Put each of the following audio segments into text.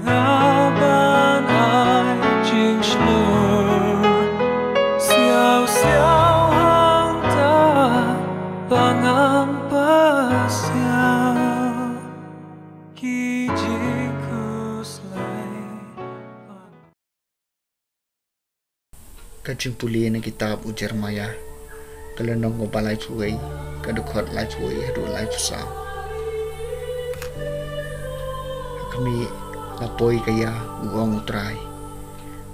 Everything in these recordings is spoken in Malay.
laban ai chinh slur xiao xiao hang ta bangang pasiao ki jikus lai Kajing puli na kitab ujar maya kalenong ko balay puway kadukot lay puway hadu lay pusao kami lapoy kaya uong utray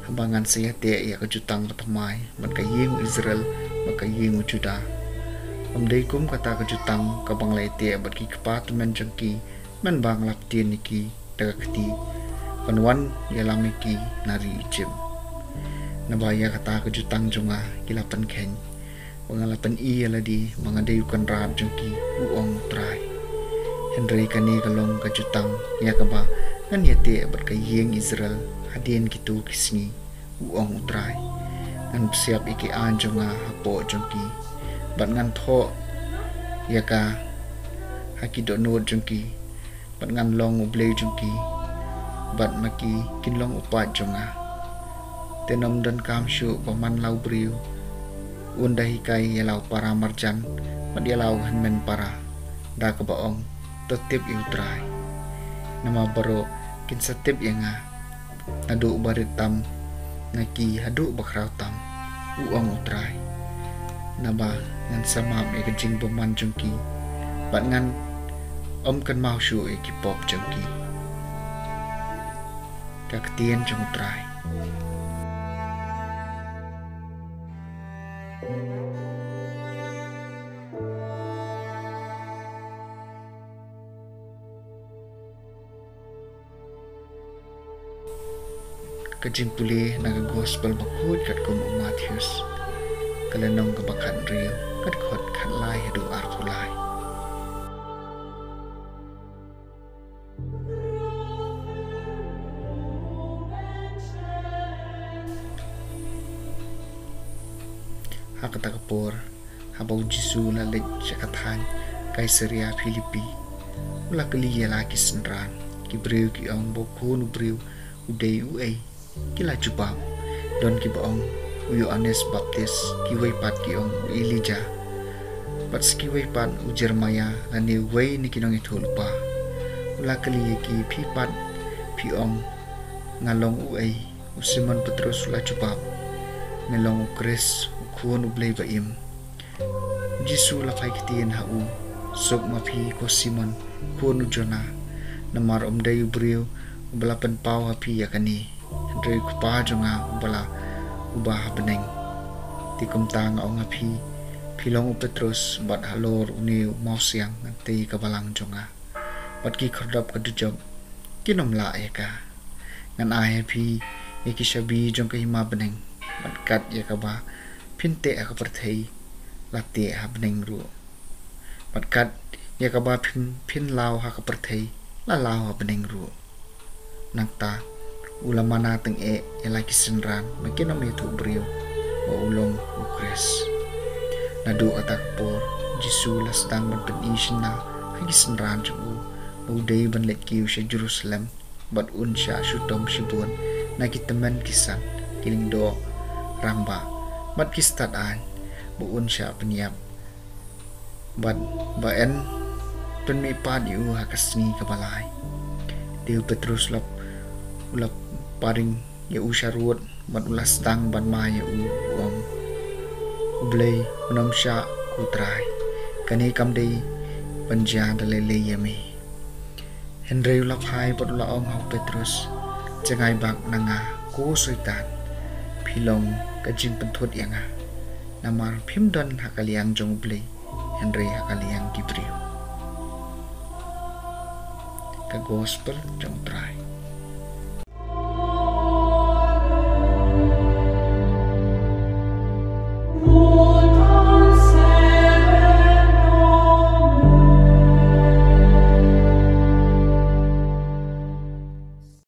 hambangan saya te ya kajutang patamay magkaying Israel magkaying Juda amday kum kata kajutang kabang lay te bat ki kapat men jangki men bang laptien niki dagakti panwan yalamiki nari ijim nabaya kata kajutang junga kilapan ken pangalapan iya ladi mga dayukan rab jangki uong utray Henry kani kalong kajutang ya kaba kan yate berkayeng Israel hadien kitu kisni uong utray ngan siap iki anjo nga hapo jongki bat ngan tho ya ka hakido no jongki bat ngan long ublay jongki bat maki kinlong upat jonga tenom dan kamsyu paman lau briu unda hikai yalau para marjan bat yalau henmen para da kebaong tetip utray nama baro kin setip yang adu baritam naki hadu bakrautam uang utray naba ngan samam e kajing peman jengki bat ngan kan mau syu e kipop jengki kaktien jeng utray kajing puli naga gospel bakut kat kum Matthews kalenong kabakan rio kat khot khat lai hadu artulai hakata kapur habau jisu lalit jakathan Kaisaria Filipi ula kali lagi senran kibriu ki ong boku nubriu udai uai kila jubab don ki baong Yohanes Baptis ki wai pat ki ong Elijah pat ski wai pat u Jeremia lani wai ni kinong itulpa ula kali ki pi pat pi ong ngalong uai u Simon Petrus ula jubab ngalong u Chris u kuon u blay baim Jisu la pai kitien ha u sok ma pi ko Simon kuon u Jona namar dayu briu balapan pau api yakani Henry kupa jonga bala ubah beneng tikum tang ong api pilong Petrus bat halor uni mausiang nanti kabalang jonga bat ki khardap kadujob kinom la yaka ngan ai api yaki shabi jong hima beneng bat kat yakaba pinte aka perthei late ha beneng ru bat kat yakaba pin law ha ka perthei la law ha beneng ru nakta ulama nateng elaki senran makin itu brio wa ulong ukres nadu atakpor Jisu lastang ban isna hagi senran ju udai ban leki usha Jerusalem bat unsha syutom shibun nakitemen kisan kiling do ramba bat kistat an bu unsha peniap bat baen penmipad yu hakasni kabalai Dew Petrus ulap paring ya usharut ban ulas tang ban maya uang ublay menom sya kutrai kani kamdei panja dalele yami Henry ulap hai pat ulaong hau Petrus jangai bak nanga ko soitan pilong kajing pentut yanga namar pimdon hakaliang jong ublay Henry hakaliang kibriu ka gospel jong trai